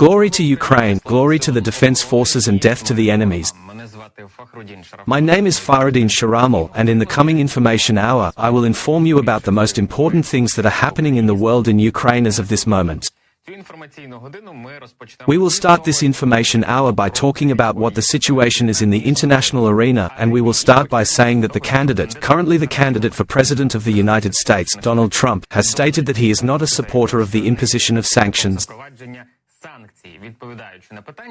Glory to Ukraine, glory to the defense forces and death to the enemies. My name is Fakhrudin Sharafmal, and in the coming information hour, I will inform you about the most important things that are happening in the world in Ukraine as of this moment. We will start this information hour by talking about what the situation is in the international arena, and we will start by saying that currently the candidate for President of the United States, Donald Trump, has stated that he is not a supporter of the imposition of sanctions.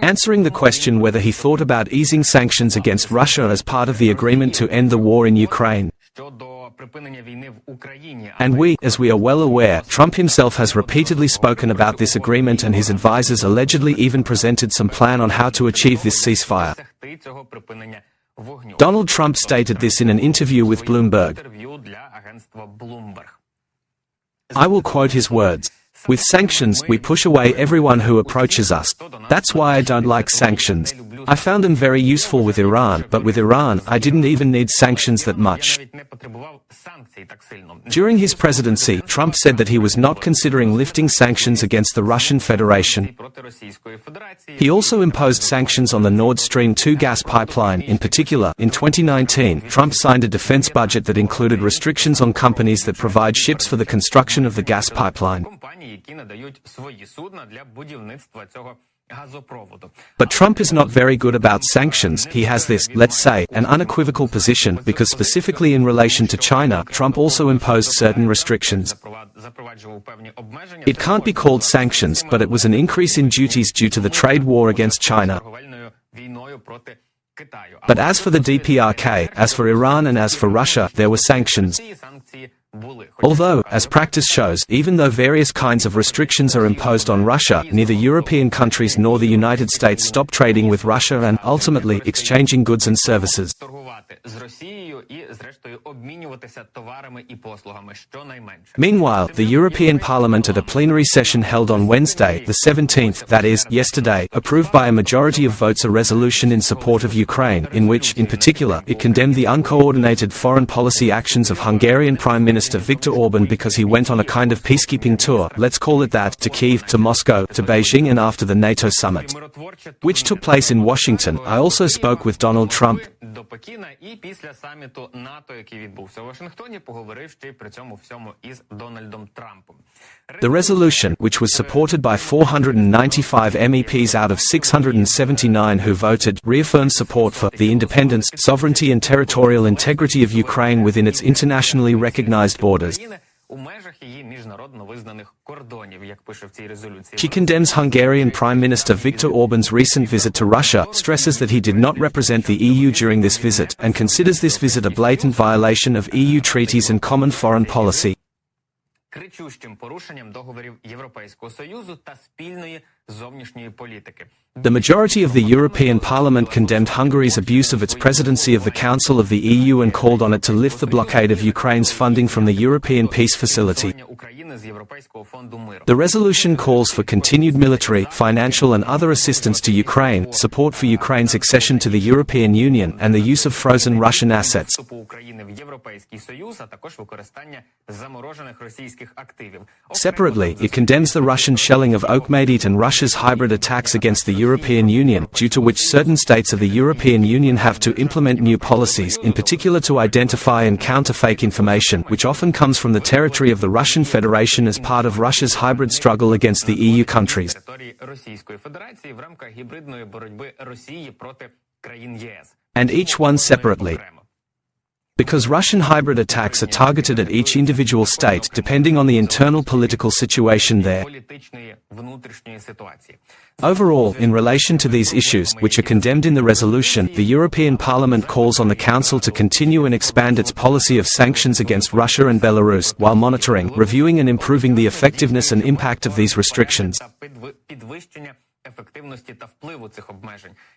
Answering the question whether he thought about easing sanctions against Russia as part of the agreement to end the war in Ukraine. And as we are well aware, Trump himself has repeatedly spoken about this agreement, and his advisors allegedly even presented some plan on how to achieve this ceasefire. Donald Trump stated this in an interview with Bloomberg. I will quote his words. With sanctions, we push away everyone who approaches us. That's why I don't like sanctions. I found them very useful with Iran, but with Iran, I didn't even need sanctions that much. During his presidency, Trump said that he was not considering lifting sanctions against the Russian Federation. He also imposed sanctions on the Nord Stream 2 gas pipeline. In particular, in 2019, Trump signed a defense budget that included restrictions on companies that provide ships for the construction of the gas pipeline. But Trump is not very good about sanctions. He has this, let's say, an unequivocal position, because specifically in relation to China, Trump also imposed certain restrictions. It can't be called sanctions, but it was an increase in duties due to the trade war against China. But as for the DPRK, as for Iran and as for Russia, there were sanctions. Although, as practice shows, even though various kinds of restrictions are imposed on Russia, neither European countries nor the United States stop trading with Russia and, ultimately, exchanging goods and services. Meanwhile, the European Parliament at a plenary session held on Wednesday, the 17th, that is, yesterday, approved by a majority of votes a resolution in support of Ukraine, in which, in particular, it condemned the uncoordinated foreign policy actions of Hungarian Prime Minister Viktor Orban because he went on a kind of peacekeeping tour, let's call it that, to Kyiv, to Moscow, to Beijing and after the NATO summit, which took place in Washington. I also spoke with Donald Trump. The resolution, which was supported by 495 MEPs out of 679 who voted, reaffirms support for the independence, sovereignty and territorial integrity of Ukraine within its internationally recognized borders. She condemns Hungarian Prime Minister Viktor Orban's recent visit to Russia, stresses that he did not represent the EU during this visit, and considers this visit a blatant violation of EU treaties and common foreign policy. The majority of the European Parliament condemned Hungary's abuse of its presidency of the Council of the EU and called on it to lift the blockade of Ukraine's funding from the European Peace Facility. The resolution calls for continued military, financial and other assistance to Ukraine, support for Ukraine's accession to the European Union, and the use of frozen Russian assets. Separately, it condemns the Russian shelling of Okhmedit and Russia's hybrid attacks against the European Union, due to which certain states of the European Union have to implement new policies, in particular to identify and counter fake information, which often comes from the territory of the Russian Federation as part of Russia's hybrid struggle against the EU countries. And each one separately. Because Russian hybrid attacks are targeted at each individual state, depending on the internal political situation there. Overall, in relation to these issues, which are condemned in the resolution, the European Parliament calls on the Council to continue and expand its policy of sanctions against Russia and Belarus, while monitoring, reviewing and improving the effectiveness and impact of these restrictions.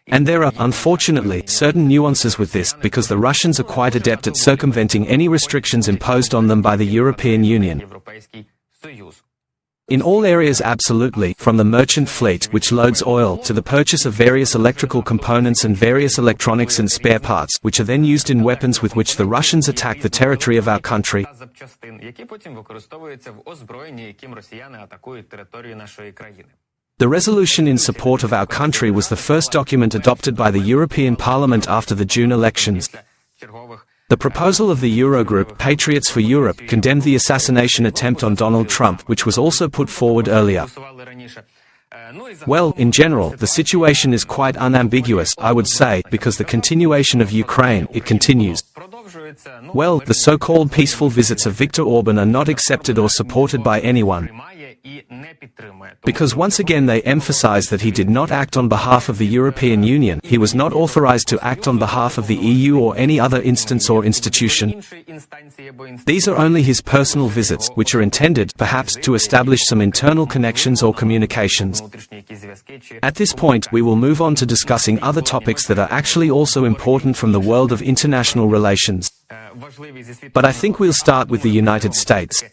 And there are, unfortunately, certain nuances with this, because the Russians are quite adept at circumventing any restrictions imposed on them by the European Union. In all areas absolutely, from the merchant fleet, which loads oil, to the purchase of various electrical components and various electronics and spare parts, which are then used in weapons with which the Russians attack the territory of our country. The resolution in support of our country was the first document adopted by the European Parliament after the June elections. The proposal of the Eurogroup, Patriots for Europe, condemned the assassination attempt on Donald Trump, which was also put forward earlier. Well, in general, the situation is quite unambiguous, I would say, because the continuation of Ukraine, it continues. Well, the so-called peaceful visits of Viktor Orban are not accepted or supported by anyone. Because once again they emphasize that he did not act on behalf of the European Union, he was not authorized to act on behalf of the EU or any other instance or institution. These are only his personal visits, which are intended, perhaps, to establish some internal connections or communications. At this point, we will move on to discussing other topics that are actually also important from the world of international relations. But I think we'll start with the United States.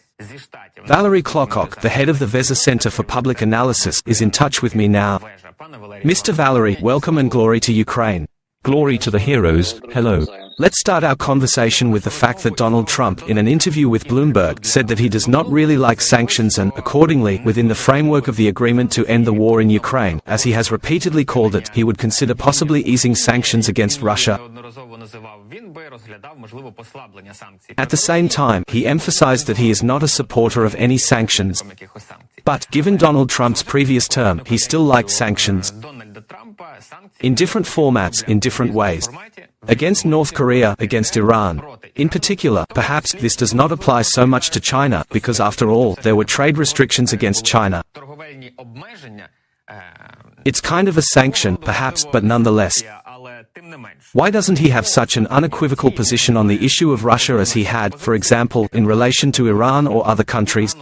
Valery Klokok, the head of the Veza Center for Public Analysis, is in touch with me now. Mr. Valery, welcome and glory to Ukraine. Glory to the heroes, hello. Let's start our conversation with the fact that Donald Trump, in an interview with Bloomberg, said that he does not really like sanctions and, accordingly, within the framework of the agreement to end the war in Ukraine, as he has repeatedly called it, he would consider possibly easing sanctions against Russia. At the same time, he emphasized that he is not a supporter of any sanctions. But, given Donald Trump's previous term, he still liked sanctions. In different formats, in different ways. Against North Korea, against Iran. In particular, perhaps, this does not apply so much to China, because after all, there were trade restrictions against China. It's kind of a sanction, perhaps, but nonetheless. Why doesn't he have such an unequivocal position on the issue of Russia as he had, for example, in relation to Iran or other countries?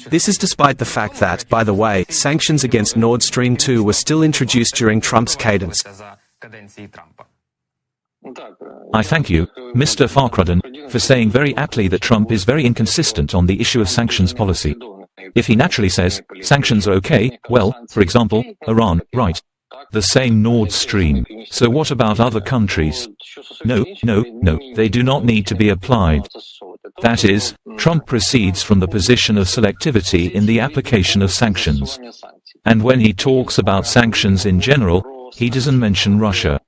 This is despite the fact that, by the way, sanctions against Nord Stream 2 were still introduced during Trump's cadence. I thank you, Mr. Fakhrudin, for saying very aptly that Trump is very inconsistent on the issue of sanctions policy. If he naturally says, sanctions are okay, well, for example, Iran, right. The same Nord Stream. So what about other countries? No, they do not need to be applied. That is, Trump proceeds from the position of selectivity in the application of sanctions. And when he talks about sanctions in general, he doesn't mention Russia.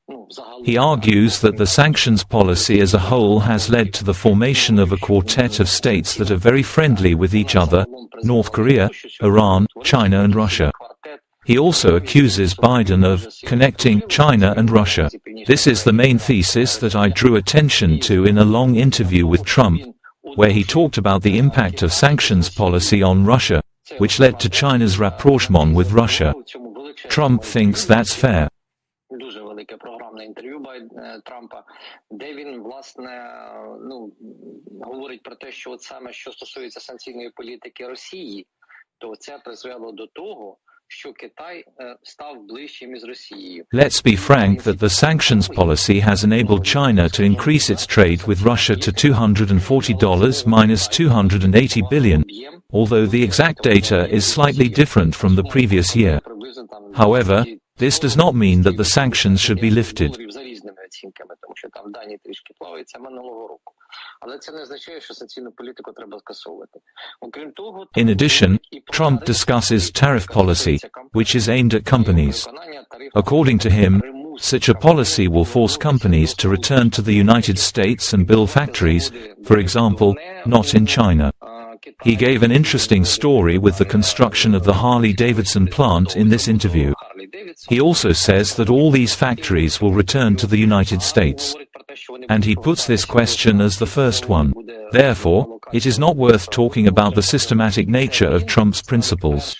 He argues that the sanctions policy as a whole has led to the formation of a quartet of states that are very friendly with each other, North Korea, Iran, China and Russia. He also accuses Biden of connecting China and Russia. This is the main thesis that I drew attention to in a long interview with Trump, where he talked about the impact of sanctions policy on Russia, which led to China's rapprochement with Russia. Trump thinks that's fair. Інтерв'ю Трампа, де він, власне, говорить про те, що от саме, що стосується санкційної політики Росії, то це призвело до того, що Китай став ближчим із Росією. Let's be frank that the sanctions policy has enabled China to increase its trade with Russia to $240 minus $280 billion, although the exact data is slightly different from the previous year. However, this does not mean that the sanctions should be lifted. In addition, Trump discusses tariff policy, which is aimed at companies. According to him, such a policy will force companies to return to the United States and build factories, for example, not in China. He gave an interesting story with the construction of the Harley-Davidson plant in this interview. He also says that all these factories will return to the United States. And he puts this question as the first one. Therefore, it is not worth talking about the systematic nature of Trump's principles.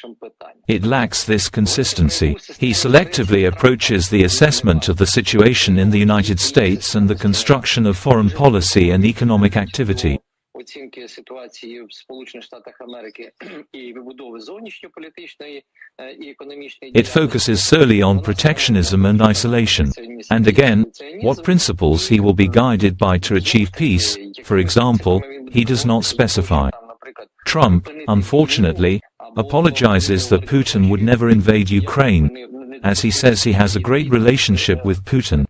It lacks this consistency. He selectively approaches the assessment of the situation in the United States and the construction of foreign policy and economic activity. Оцінки ситуації в Сполучених Штатах Америки і вибудови зовнішньополітичної і економічної. It focuses solely on protectionism and isolation. And again, what principles he will be guided by to achieve peace, for example, he does not specify. Trump, unfortunately, apologizes that Putin would never invade Ukraine, as he says he has a great relationship with Putin.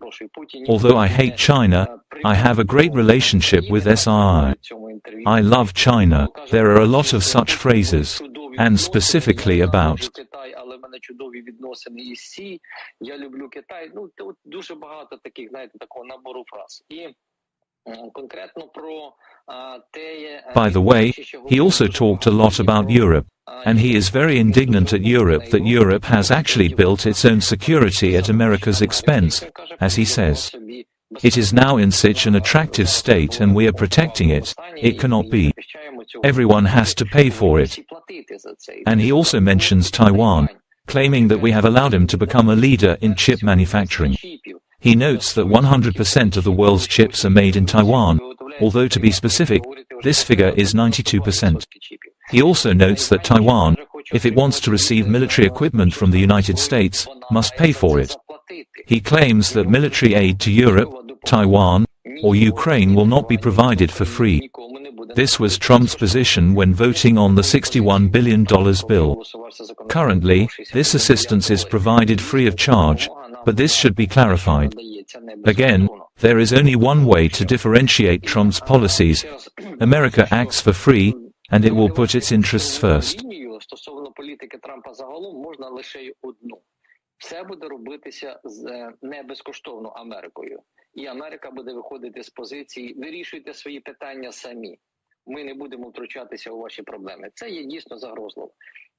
Although I hate China, I have a great relationship with SRI. I love China. There are a lot of such phrases. And specifically about мене чудові відносини із Сі, я люблю Китай. Ну, от дуже багато таких, знаєте, такого набору фраз. І конкретно про те... By the way, he also talked a lot about Europe. And he is very indignant at Europe that Europe has actually built its own security at America's expense, as he says. It is now in such an attractive state and we are protecting it. It cannot be. Everyone has to pay for it. And he also mentions Taiwan, claiming that we have allowed him to become a leader in chip manufacturing. He notes that 100% of the world's chips are made in Taiwan, although to be specific, this figure is 92%. He also notes that Taiwan, if it wants to receive military equipment from the United States, must pay for it. He claims that military aid to Europe, Taiwan, or Ukraine will not be provided for free. This was Trump's position when voting on the $61 billion bill. Currently, this assistance is provided free of charge, but this should be clarified. Again, there is only one way to differentiate Trump's policies. America acts for free, and it will put its interests first. Стосовно політики Трампа загалом можна лише одну. Все буде робитися не безкоштовно Америкою. І Америка буде виходити з позиції «вирішуйте свої питання самі. Ми не будемо втручатися у ваші проблеми». Це є дійсно загрозливо.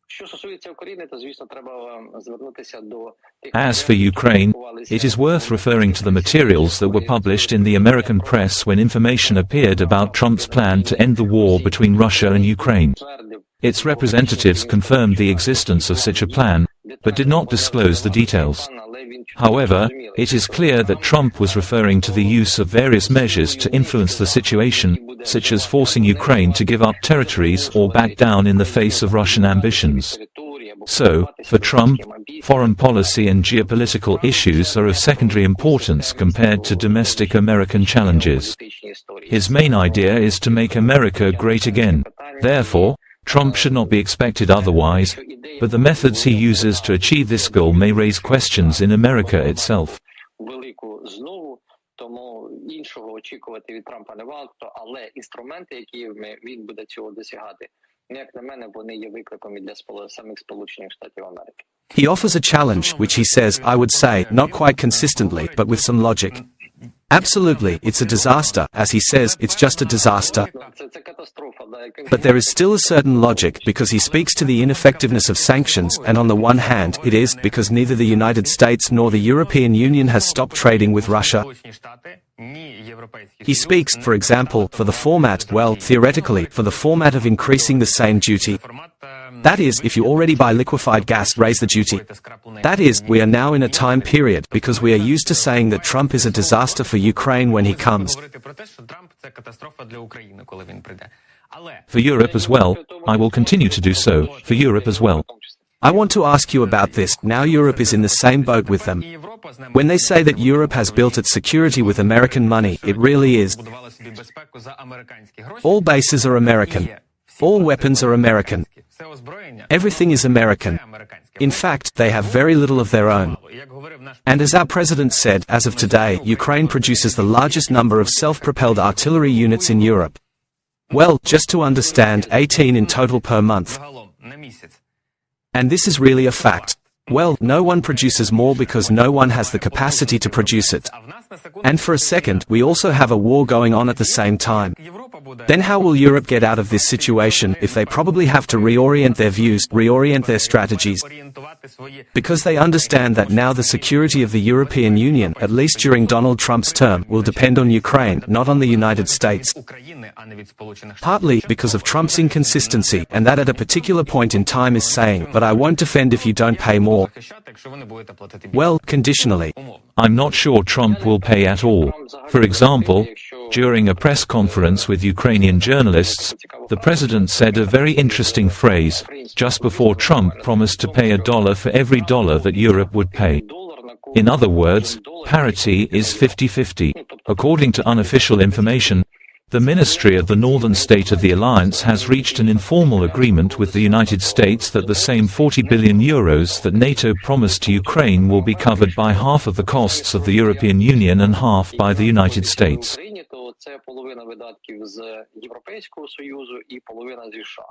Що стосується України, то, звісно, треба звернутися до тих... As for Ukraine, it is worth referring to the materials that were published in the American press when information appeared about Trump's plan to end the war between Russia and Ukraine. Its representatives confirmed the existence of such a plan, but did not disclose the details. However, it is clear that Trump was referring to the use of various measures to influence the situation, such as forcing Ukraine to give up territories or back down in the face of Russian ambitions. So, for Trump, foreign policy and geopolitical issues are of secondary importance compared to domestic American challenges. His main idea is to make America great again. Therefore, Trump should not be expected otherwise, but the methods he uses to achieve this goal may raise questions in America itself. Тому іншого очікувати від Трампа не варто, але інструменти, якими він буде цього досягати, як на мене, вони є викликом і для самих Сполучених Штатів Америки. He offers a challenge, which he says, I would say, not quite consistently, but with some logic. Absolutely, it's a disaster. As he says, it's just a disaster. But there is still a certain logic, because he speaks to the ineffectiveness of sanctions, and on the one hand, it is because neither the United States nor the European Union has stopped trading with Russia. He speaks, for example, for the format, well, theoretically, for the format of increasing the same duty. That is, if you already buy liquefied gas, raise the duty. That is, we are now in a time period, because we are used to saying that Trump is a disaster for Ukraine when he comes. For Europe as well, I will continue to do so, for Europe as well. I want to ask you about this. Now Europe is in the same boat with them. When they say that Europe has built its security with American money, it really is. All bases are American. All weapons are American. Everything is American. In fact, they have very little of their own. And as our president said, as of today, Ukraine produces the largest number of self-propelled artillery units in Europe. Well, just to understand, 18 in total per month. And this is really a fact. Well, no one produces more because no one has the capacity to produce it. And for a second, we also have a war going on at the same time. Then how will Europe get out of this situation if they probably have to reorient their views, reorient their strategies? Because they understand that now the security of the European Union, at least during Donald Trump's term, will depend on Ukraine, not on the United States. Partly because of Trump's inconsistency, and that at a particular point in time is saying, but I won't defend if you don't pay more. Well, conditionally. I'm not sure Trump will pay at all. For example, during a press conference with Ukrainian journalists, the president said a very interesting phrase, just before Trump promised to pay $1 for every dollar that Europe would pay. In other words, parity is 50-50. According to unofficial information, the Ministry of the Northern State of the Alliance has reached an informal agreement with the United States that the same €40 billion that NATO promised to Ukraine will be covered by half of the costs of the European Union and half by the United States.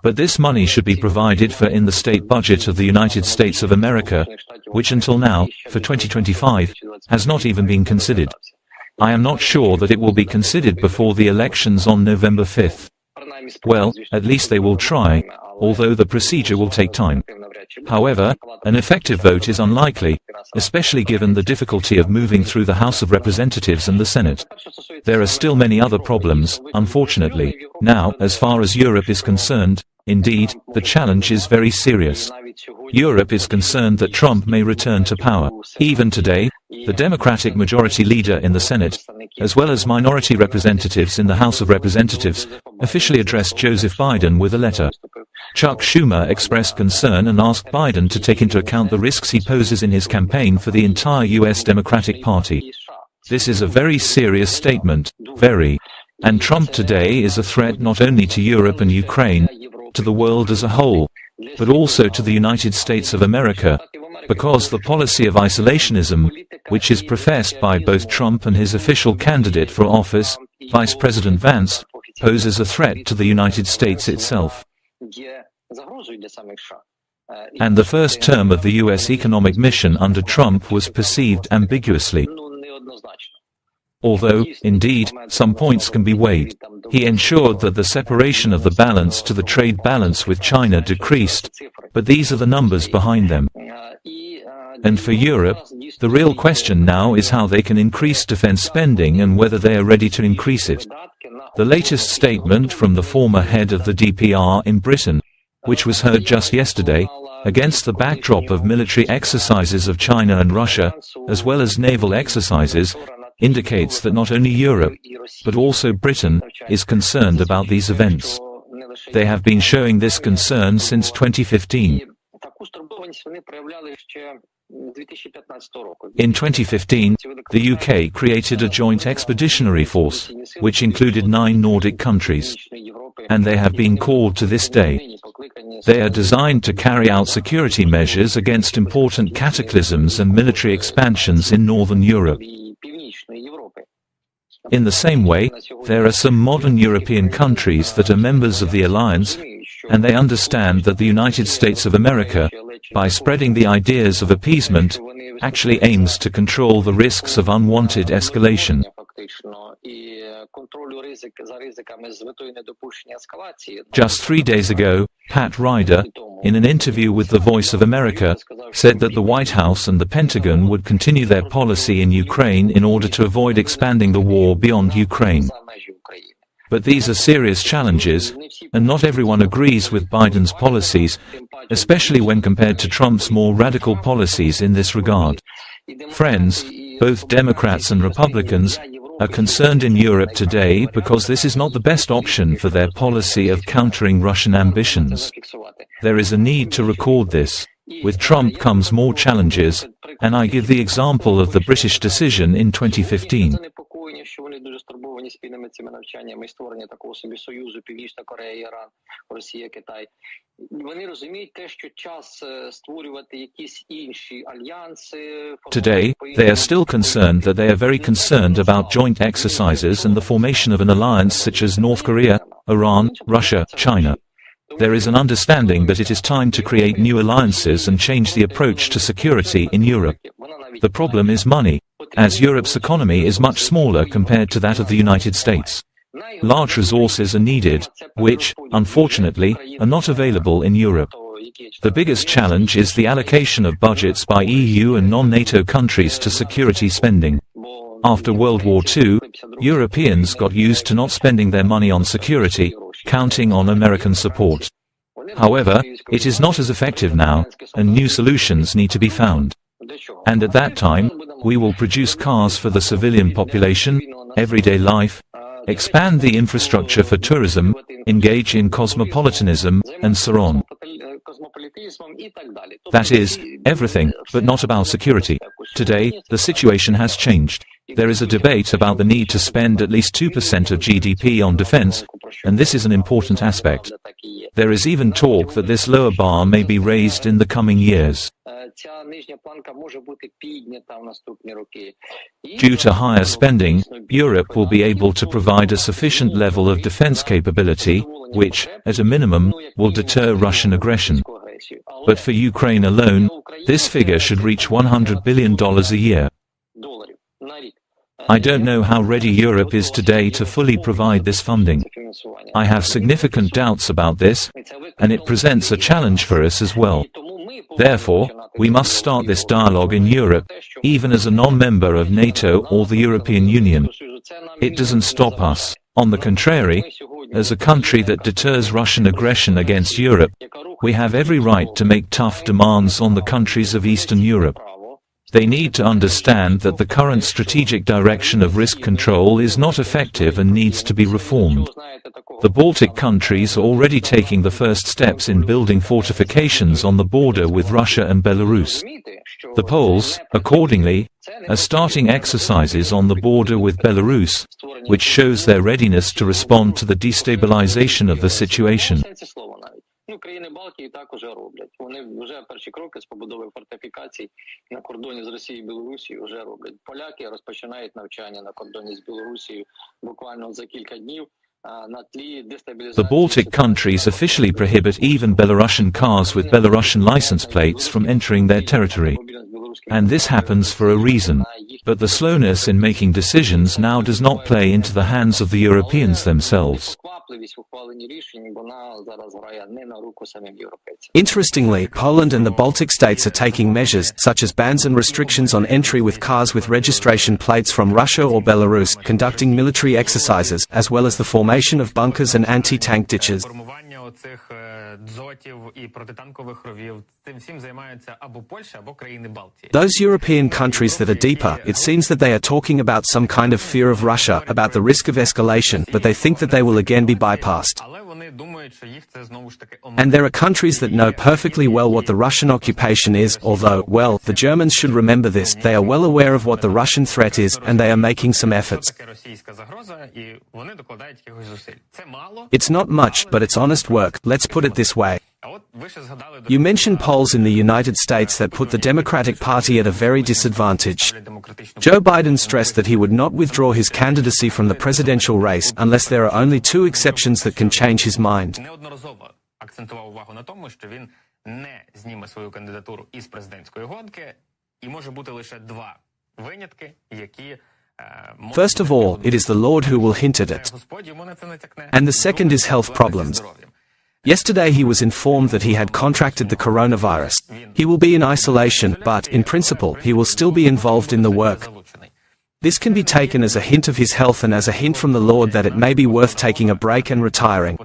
But this money should be provided for in the state budget of the United States of America, which until now, for 2025, has not even been considered. I am not sure that it will be considered before the elections on November 5th. Well, at least they will try, although the procedure will take time. However, an effective vote is unlikely, especially given the difficulty of moving through the House of Representatives and the Senate. There are still many other problems, unfortunately. Now, as far as Europe is concerned, indeed, the challenge is very serious. Europe is concerned that Trump may return to power. Even today, the Democratic majority leader in the Senate, as well as minority representatives in the House of Representatives, officially addressed Joseph Biden with a letter. Chuck Schumer expressed concern and asked Biden to take into account the risks he poses in his campaign for the entire U.S. Democratic Party. This is a very serious statement, very. And Trump today is a threat not only to Europe and Ukraine, to the world as a whole, but also to the United States of America, because the policy of isolationism, which is professed by both Trump and his official candidate for office, Vice President Vance, poses a threat to the United States itself. And the first term of the U.S. economic mission under Trump was perceived ambiguously. Although, indeed, some points can be weighed. He ensured that the separation of the balance to the trade balance with China decreased, but these are the numbers behind them. And for Europe, the real question now is how they can increase defense spending and whether they are ready to increase it. The latest statement from the former head of the DPR in Britain, which was heard just yesterday, against the backdrop of military exercises of China and Russia, as well as naval exercises, indicates that not only Europe, but also Britain, is concerned about these events. They have been showing this concern since 2015. In 2015, the UK created a joint expeditionary force, which included 9 Nordic countries. And they have been called to this day. They are designed to carry out security measures against important cataclysms and military expansions in Northern Europe. In the same way, there are some modern European countries that are members of the alliance, and they understand that the United States of America, by spreading the ideas of appeasement, actually aims to control the risks of unwanted escalation. Just 3 days ago, Pat Ryder, in an interview with The Voice of America, said that the White House and the Pentagon would continue their policy in Ukraine in order to avoid expanding the war beyond Ukraine. But these are serious challenges, and not everyone agrees with Biden's policies, especially when compared to Trump's more radical policies in this regard. Friends, both Democrats and Republicans, are concerned in Europe today because this is not the best option for their policy of countering Russian ambitions. There is a need to record this. With Trump comes more challenges, and I give the example of the British decision in 2015. Today, they are still concerned that they are very concerned about joint exercises and the formation of an alliance such as North Korea, Iran, Russia, China. There is an understanding that it is time to create new alliances and change the approach to security in Europe. The problem is money, as Europe's economy is much smaller compared to that of the United States. Large resources are needed, which, unfortunately, are not available in Europe. The biggest challenge is the allocation of budgets by EU and non-NATO countries to security spending. After World War II, Europeans got used to not spending their money on security, counting on American support. However, it is not as effective now, and new solutions need to be found. And at that time, we will produce cars for the civilian population, everyday life, expand the infrastructure for tourism, engage in cosmopolitanism, and so on. That is, everything, but not about security. Today, the situation has changed. There is a debate about the need to spend at least 2% of GDP on defense, and this is an important aspect. There is even talk that this lower bar may be raised in the coming years. Due to higher spending, Europe will be able to provide a sufficient level of defense capability, which, at a minimum, will deter Russian aggression. But for Ukraine alone, this figure should reach $100 billion a year. I don't know how ready Europe is today to fully provide this funding. I have significant doubts about this, and it presents a challenge for us as well. Therefore, we must start this dialogue in Europe, even as a non-member of NATO or the European Union. It doesn't stop us. On the contrary, as a country that deters Russian aggression against Europe, we have every right to make tough demands on the countries of Eastern Europe. They need to understand that the current strategic direction of risk control is not effective and needs to be reformed. The Baltic countries are already taking the first steps in building fortifications on the border with Russia and Belarus. The Poles, accordingly, are starting exercises on the border with Belarus, which shows their readiness to respond to the destabilization of the situation. Країни Балтії так уже роблять. Вони вже перші кроки з побудови фортифікацій на кордоні з Росією і Білорусією вже роблять. Поляки розпочинають навчання на кордоні з Білорусією буквально за кілька днів. The Baltic countries officially prohibit even Belarusian cars with Belarusian license plates from entering their territory. And this happens for a reason. But the slowness in making decisions now does not play into the hands of the Europeans themselves. Interestingly, Poland and the Baltic states are taking measures, such as bans and restrictions on entry with cars with registration plates from Russia or Belarus, conducting military exercises, as well as the formation of bunkers and anti-tank ditches. Those European countries that are deeper, it seems that they are talking about some kind of fear of Russia, about the risk of escalation, but they think that they will again be bypassed. And there are countries that know perfectly well what the Russian occupation is, although, well, the Germans should remember this, they are well aware of what the Russian threat is, and they are making some efforts. It's not much, but it's honest work, let's put it this way. You mentioned polls in the United States that put the Democratic Party at a very disadvantage. Joe Biden stressed that he would not withdraw his candidacy from the presidential race unless there are only two exceptions that can change his mind. First of all, it is the Lord who will hint at it. And the second is health problems. Yesterday he was informed that he had contracted the coronavirus. He will be in isolation, but, in principle, he will still be involved in the work. This can be taken as a hint of his health and as a hint from the Lord that it may be worth taking a break and retiring.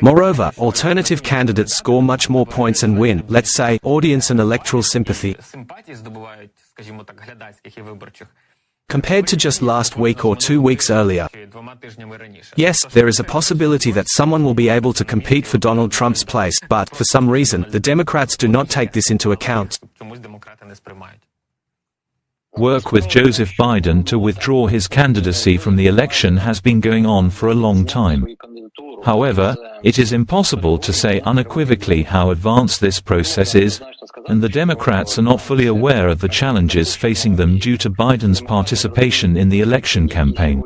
Moreover, alternative candidates score much more points and win, let's say, audience and electoral sympathy, compared to just last week or 2 weeks earlier. Yes, there is a possibility that someone will be able to compete for Donald Trump's place, but, for some reason, the Democrats do not take this into account. Work with Joseph Biden to withdraw his candidacy from the election has been going on for a long time. However, it is impossible to say unequivocally how advanced this process is, and the Democrats are not fully aware of the challenges facing them due to Biden's participation in the election campaign.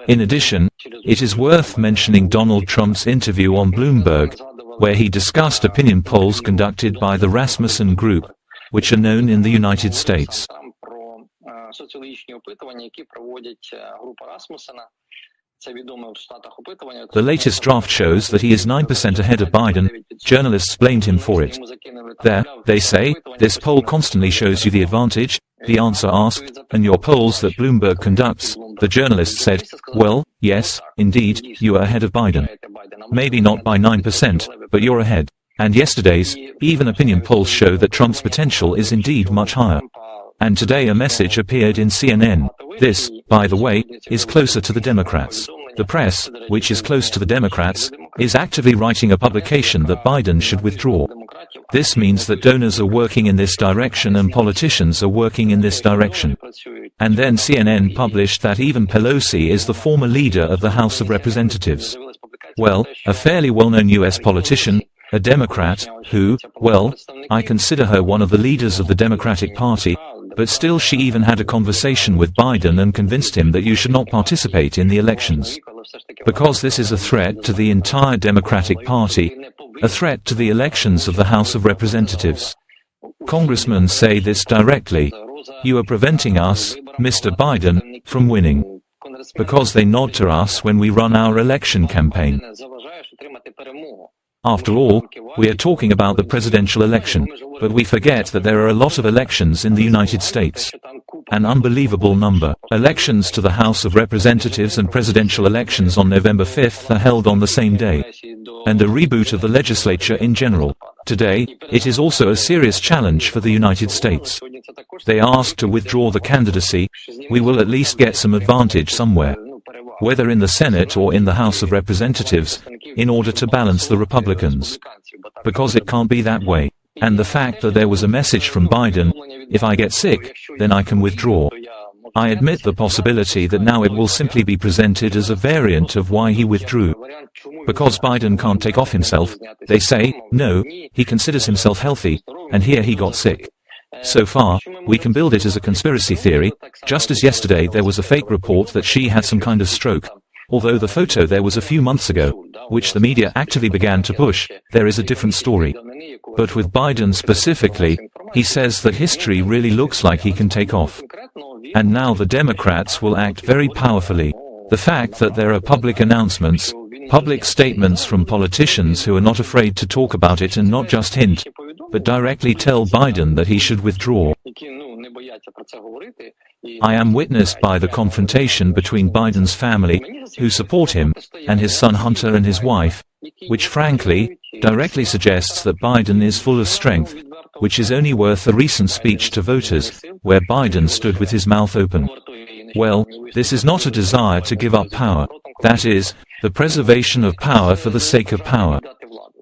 In addition, it is worth mentioning Donald Trump's interview on Bloomberg, where he discussed opinion polls conducted by the Rasmussen Group, which are known in the United States. The latest draft shows that he is 9% ahead of Biden. Journalists blamed him for it. There, they say, this poll constantly shows you the advantage. The answer asked, and your polls that Bloomberg conducts, the journalist said, well, yes, indeed, you are ahead of Biden. Maybe not by 9%, but you're ahead. And yesterday's, even opinion polls show that Trump's potential is indeed much higher. And today a message appeared in CNN. This, by the way, is closer to the Democrats. The press, which is close to the Democrats, is actively writing a publication that Biden should withdraw. This means that donors are working in this direction and politicians are working in this direction. And then CNN published that even Pelosi is the former leader of the House of Representatives. well, a fairly well-known US politician, a Democrat, who, well, I consider her one of the leaders of the Democratic Party, but still she even had a conversation with Biden and convinced him that you should not participate in the elections. Because this is a threat to the entire Democratic Party, a threat to the elections of the House of Representatives. Congressmen say this directly. You are preventing us, Mr. Biden, from winning. Because they nod to us when we run our election campaign. After all, we are talking about the presidential election, but we forget that there are a lot of elections in the United States. An unbelievable number. Elections to the House of Representatives and presidential elections on November 5th are held on the same day. And a reboot of the legislature in general. Today, it is also a serious challenge for the United States. They ask to withdraw the candidacy. We will at least get some advantage somewhere, whether in the Senate or in the House of Representatives, in order to balance the Republicans. Because it can't be that way. And the fact that there was a message from Biden, if I get sick, then I can withdraw. I admit the possibility that now it will simply be presented as a variant of why he withdrew. Because Biden can't take off himself, they say, no, he considers himself healthy, and here he got sick. So far, we can build it as a conspiracy theory, just as yesterday there was a fake report that she had some kind of stroke. Although the photo there was a few months ago, which the media actively began to push, there is a different story. But with Biden specifically, he says that history really looks like he can take off. And now the Democrats will act very powerfully. The fact that there are public announcements, public statements from politicians who are not afraid to talk about it and not just hint, but directly tell Biden that he should withdraw. I am witnessed by the confrontation between Biden's family, who support him, and his son Hunter and his wife, which frankly, directly suggests that Biden is full of strength, which is only worth a recent speech to voters, where Biden stood with his mouth open. Well, this is not a desire to give up power, that is, the preservation of power for the sake of power.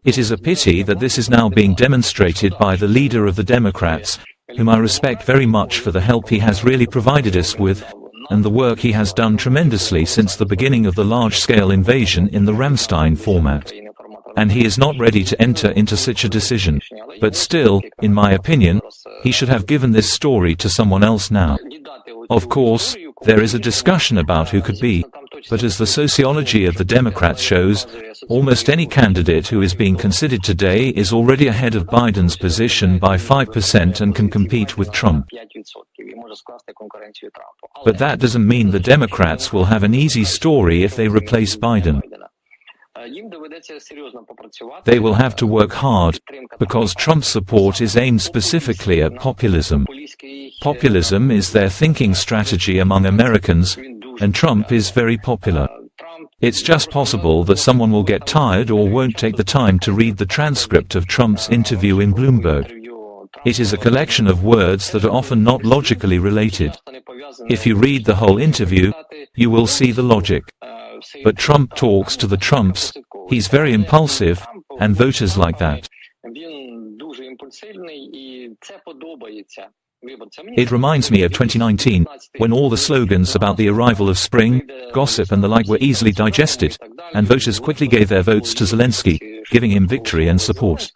It is a pity that this is now being demonstrated by the leader of the Democrats, whom I respect very much for the help he has really provided us with, and the work he has done tremendously since the beginning of the large-scale invasion in the Ramstein format. And he is not ready to enter into such a decision. But still, in my opinion, he should have given this story to someone else now. Of course, there is a discussion about who could be, but as the sociology of the Democrats shows, almost any candidate who is being considered today is already ahead of Biden's position by 5% and can compete with Trump. But that doesn't mean the Democrats will have an easy story if they replace Biden. They will have to work hard, because Trump's support is aimed specifically at populism. Populism is their thinking strategy among Americans, and Trump is very popular. It's just possible that someone will get tired or won't take the time to read the transcript of Trump's interview in Bloomberg. It is a collection of words that are often not logically related. If you read the whole interview, you will see the logic. But Trump talks to the Trumps, he's very impulsive, and voters like that. It reminds me of 2019, when all the slogans about the arrival of spring, gossip and the like were easily digested, and voters quickly gave their votes to Zelensky, giving him victory and support.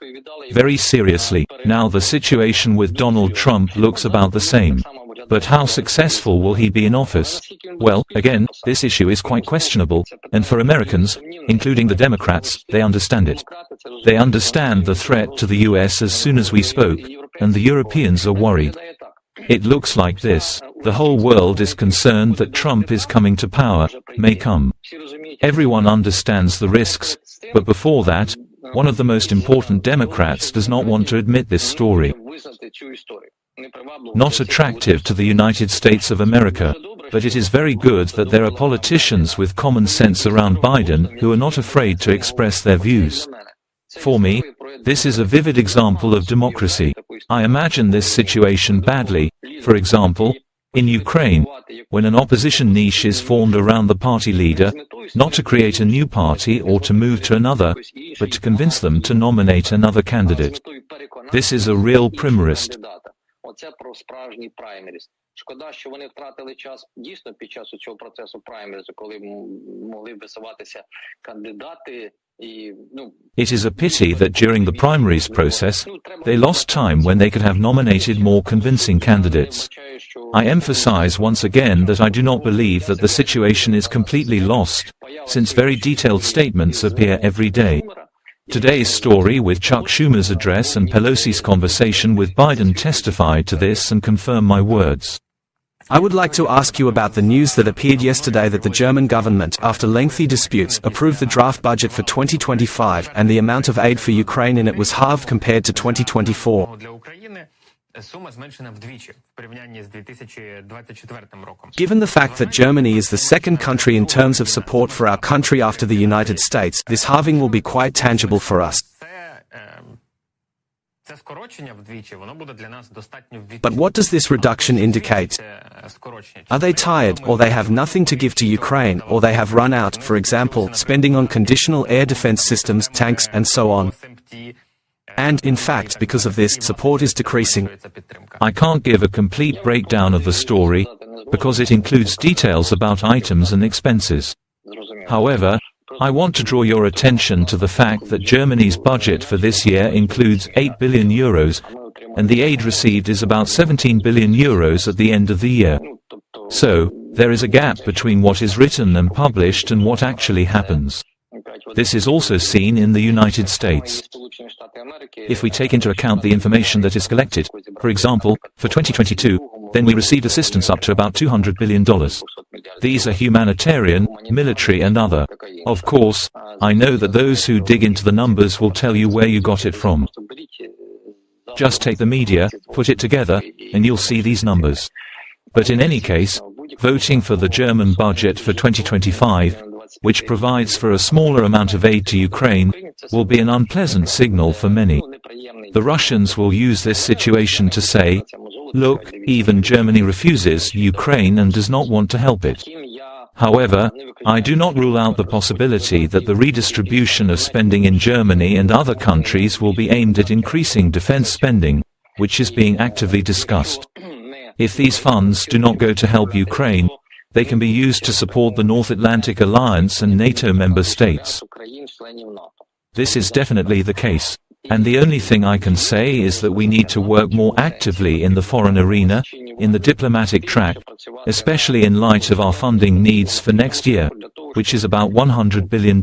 Very seriously, now the situation with Donald Trump looks about the same. But how successful will he be in office? Well, again, this issue is quite questionable, and for Americans, including the Democrats, they understand it. They understand the threat to the US as soon as we spoke, and the Europeans are worried. It looks like this. The whole world is concerned that Trump is coming to power, may come. Everyone understands the risks, but before that, one of the most important Democrats does not want to admit this story. Not attractive to the United States of America, but it is very good that there are politicians with common sense around Biden who are not afraid to express their views. For me, this is a vivid example of democracy. I imagine this situation badly, for example, in Ukraine, when an opposition niche is formed around the party leader, not to create a new party or to move to another, but to convince them to nominate another candidate. This is a real primarist. Шкода, що вони втратили час дійсно під час цього процесу праймеризу, коли могли висуватися кандидати. It is a pity that during the primaries process, they lost time when they could have nominated more convincing candidates. I emphasize once again that I do not believe that the situation is completely lost, since very detailed statements appear every day. Today's story with Chuck Schumer's address and Pelosi's conversation with Biden testify to this and confirm my words. I would like to ask you about the news that appeared yesterday that the German government, after lengthy disputes, approved the draft budget for 2025 and the amount of aid for Ukraine in it was halved compared to 2024. Given the fact that Germany is the second country in terms of support for our country after the United States, this halving will be quite tangible for us. But what does this reduction indicate? Are they tired, or they have nothing to give to Ukraine, or they have run out, for example, spending on conditional air defense systems, tanks, and so on? And, in fact, because of this, support is decreasing. I can't give a complete breakdown of the story, because it includes details about items and expenses. However, I want to draw your attention to the fact that Germany's budget for this year includes 8 billion euros, and the aid received is about 17 billion euros at the end of the year. So, there is a gap between what is written and published and what actually happens. This is also seen in the United States. If we take into account the information that is collected, for example, for 2022, then we received assistance up to about $200 billion. These are humanitarian, military and other. Of course, I know that those who dig into the numbers will tell you where you got it from. Just take the media, put it together, and you'll see these numbers. But in any case, voting for the German budget for 2025, which provides for a smaller amount of aid to Ukraine, will be an unpleasant signal for many. The Russians will use this situation to say, look, even Germany refuses Ukraine and does not want to help it. However, I do not rule out the possibility that the redistribution of spending in Germany and other countries will be aimed at increasing defense spending, which is being actively discussed. If these funds do not go to help Ukraine, they can be used to support the North Atlantic Alliance and NATO member states. This is definitely the case. And the only thing I can say is that we need to work more actively in the foreign arena, in the diplomatic track, especially in light of our funding needs for next year, which is about $100 billion.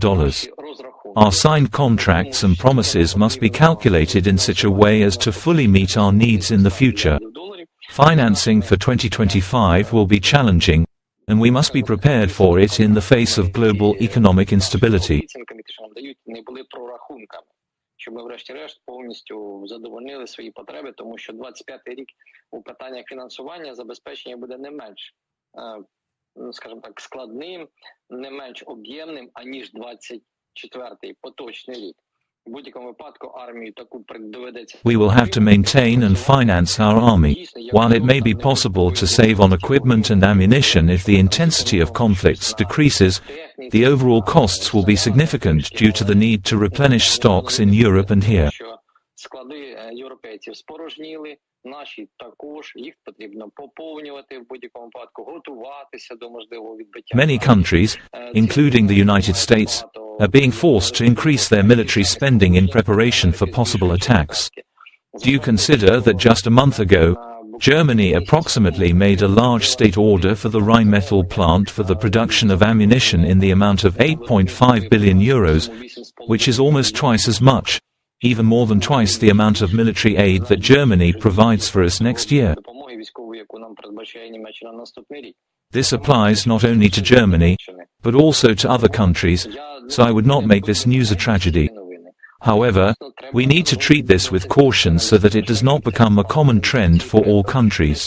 Our signed contracts and promises must be calculated in such a way as to fully meet our needs in the future. Financing for 2025 will be challenging, and we must be prepared for it in the face of global economic instability. Щоб ми врешті-решт повністю задовольнили свої потреби, тому що 25-й рік у питаннях фінансування забезпечення буде не менш, скажімо так, складним, не менш об'ємним, аніж 24-й поточний рік. В будь-якому випадку армію таку доведеться. We will have to maintain and finance our army. While it may be possible to save on equipment and ammunition if the intensity of conflicts decreases, the overall costs will be significant due to the need to replenish stocks in Europe and here. Склади європейців спорожніли, наші також, їх потрібно поповнювати в будь-якому випадку, готуватися до можливого відбиття. Many countries, including the United States, are being forced to increase their military spending in preparation for possible attacks. Do you consider that just a month ago, Germany approximately made a large state order for the Rheinmetall plant for the production of ammunition in the amount of 8.5 billion euros, which is almost twice as much, even more than twice the amount of military aid that Germany provides for us next year. This applies not only to Germany, but also to other countries, so I would not make this news a tragedy. However, we need to treat this with caution so that it does not become a common trend for all countries.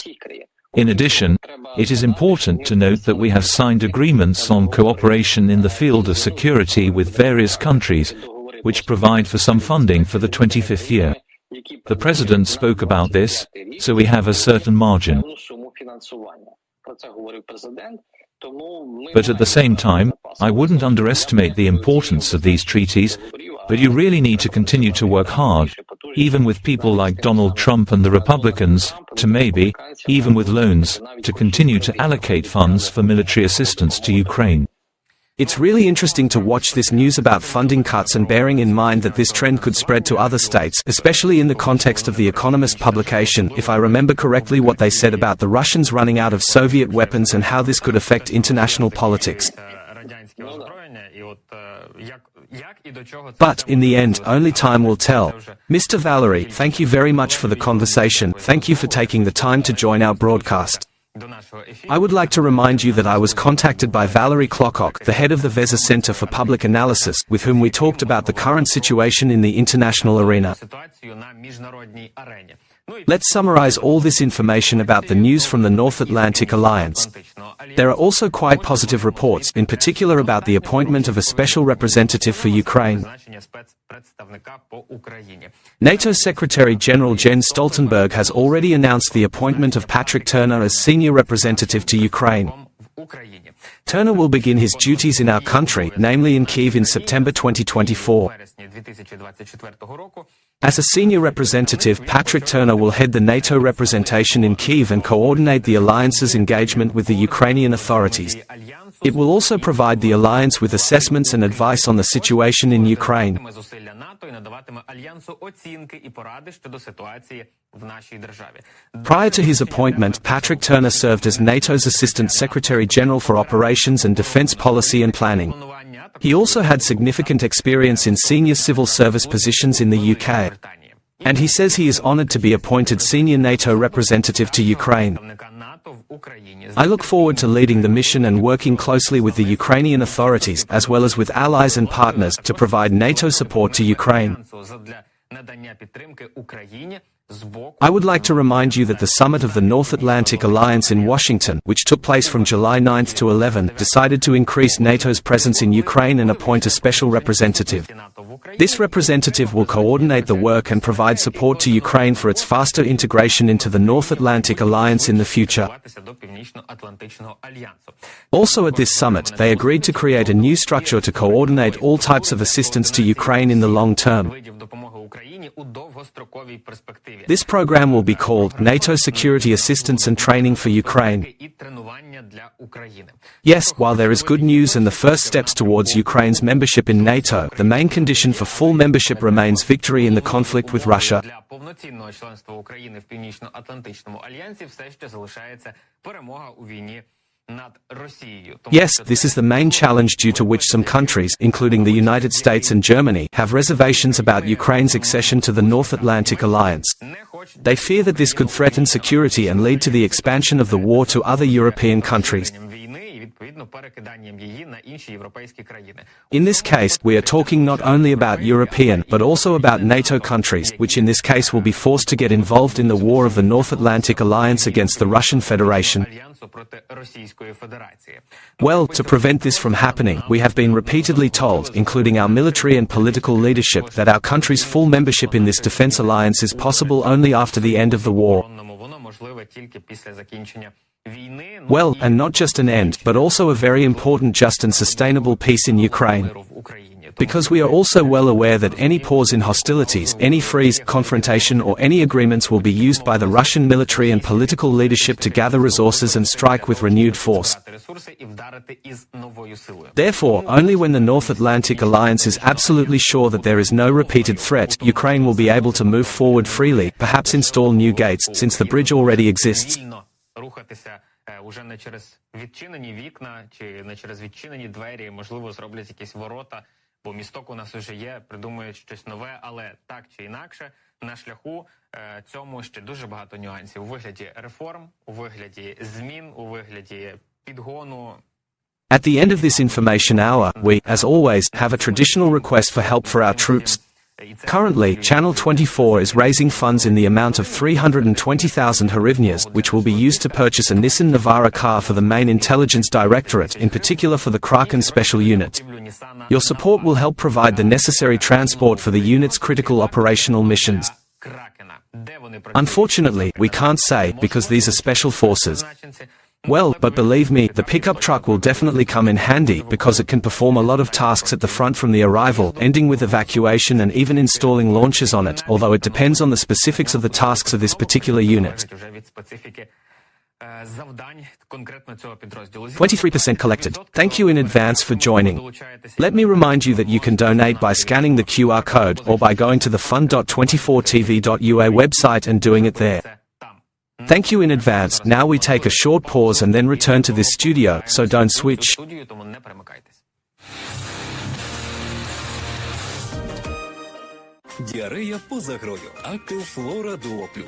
In addition, it is important to note that we have signed agreements on cooperation in the field of security with various countries, which provide for some funding for the 25th year. The President spoke about this, so we have a certain margin. But at the same time, I wouldn't underestimate the importance of these treaties, but you really need to continue to work hard, even with people like Donald Trump and the Republicans, to maybe, even with loans, to continue to allocate funds for military assistance to Ukraine. It's really interesting to watch this news about funding cuts and bearing in mind that this trend could spread to other states, especially in the context of The Economist publication, if I remember correctly what they said about the Russians running out of Soviet weapons and how this could affect international politics. But, in the end, only time will tell. Mr. Valery, thank you very much for the conversation. Thank you for taking the time to join our broadcast. I would like to remind you that I was contacted by Valery Klokok, the head of the Veza Center for Public Analysis, with whom we talked about the current situation in the international arena. Let's summarize all this information about the news from the North Atlantic Alliance. There are also quite positive reports, in particular about the appointment of a special representative for Ukraine. NATO Secretary-General Jens Stoltenberg has already announced the appointment of Patrick Turner as senior representative to Ukraine. Turner will begin his duties in our country, namely in Kyiv in September 2024. As a senior representative, Patrick Turner will head the NATO representation in Kyiv and coordinate the alliance's engagement with the Ukrainian authorities. It will also provide the alliance with assessments and advice on the situation in Ukraine. Prior to his appointment, Patrick Turner served as NATO's Assistant Secretary-General for Operations and Defense Policy and Planning. He also had significant experience in senior civil service positions in the UK. And he says he is honored to be appointed senior NATO representative to Ukraine. I look forward to leading the mission and working closely with the Ukrainian authorities, as well as with allies and partners, to provide NATO support to Ukraine. I would like to remind you that the summit of the North Atlantic Alliance in Washington, which took place from July 9 to 11, decided to increase NATO's presence in Ukraine and appoint a special representative. This representative will coordinate the work and provide support to Ukraine for its faster integration into the North Atlantic Alliance in the future. Also at this summit, they agreed to create a new structure to coordinate all types of assistance to Ukraine in the long term. This program will be called NATO Security Assistance and Training for Ukraine. Yes, while there is good news and the first steps towards Ukraine's membership in NATO, the main condition for full membership remains victory in the conflict with Russia. Yes, this is the main challenge due to which some countries, including the United States and Germany, have reservations about Ukraine's accession to the North Atlantic Alliance. They fear that this could threaten security and lead to the expansion of the war to other European countries. In this case, we are talking not only about European, but also about NATO countries, which in this case will be forced to get involved in the war of the North Atlantic Alliance against the Russian Federation. Well, to prevent this from happening, we have been repeatedly told, including our military and political leadership, that our country's full membership in this defense alliance is possible only after the end of the war. Well, and not just an end, but also a very important just and sustainable peace in Ukraine. Because we are also well aware that any pause in hostilities, any freeze, confrontation or any agreements will be used by the Russian military and political leadership to gather resources and strike with renewed force. Therefore, only when the North Atlantic Alliance is absolutely sure that there is no repeated threat, Ukraine will be able to move forward freely, perhaps install new gates, since the bridge already exists. Уже не через відчинені вікна чи не через відчинені двері, можливо, зроблять якісь ворота, бо місток у нас уже є, придумують щось нове, але так чи інакше, на шляху цьому ще дуже багато нюансів у вигляді реформ, у вигляді змін, у вигляді підгону. At the end of this information hour, we, as always, have a traditional request for help for our troops. Currently, Channel 24 is raising funds in the amount of 320,000 hryvnias, which will be used to purchase a Nissan Navara car for the main intelligence directorate, in particular for the Kraken special unit. Your support will help provide the necessary transport for the unit's critical operational missions. Unfortunately, we can't say, because these are special forces. Well, but believe me, the pickup truck will definitely come in handy because it can perform a lot of tasks at the front from the arrival, ending with evacuation and even installing launchers on it, although it depends on the specifics of the tasks of this particular unit. 23% collected. Thank you in advance for joining. Let me remind you that you can donate by scanning the QR code or by going to the fund.24tv.ua website and doing it there. Thank you in advance. Now we take a short pause and then return to this studio, so don't switch. Діарея поза грою. Актив Флора Дуо Плюс.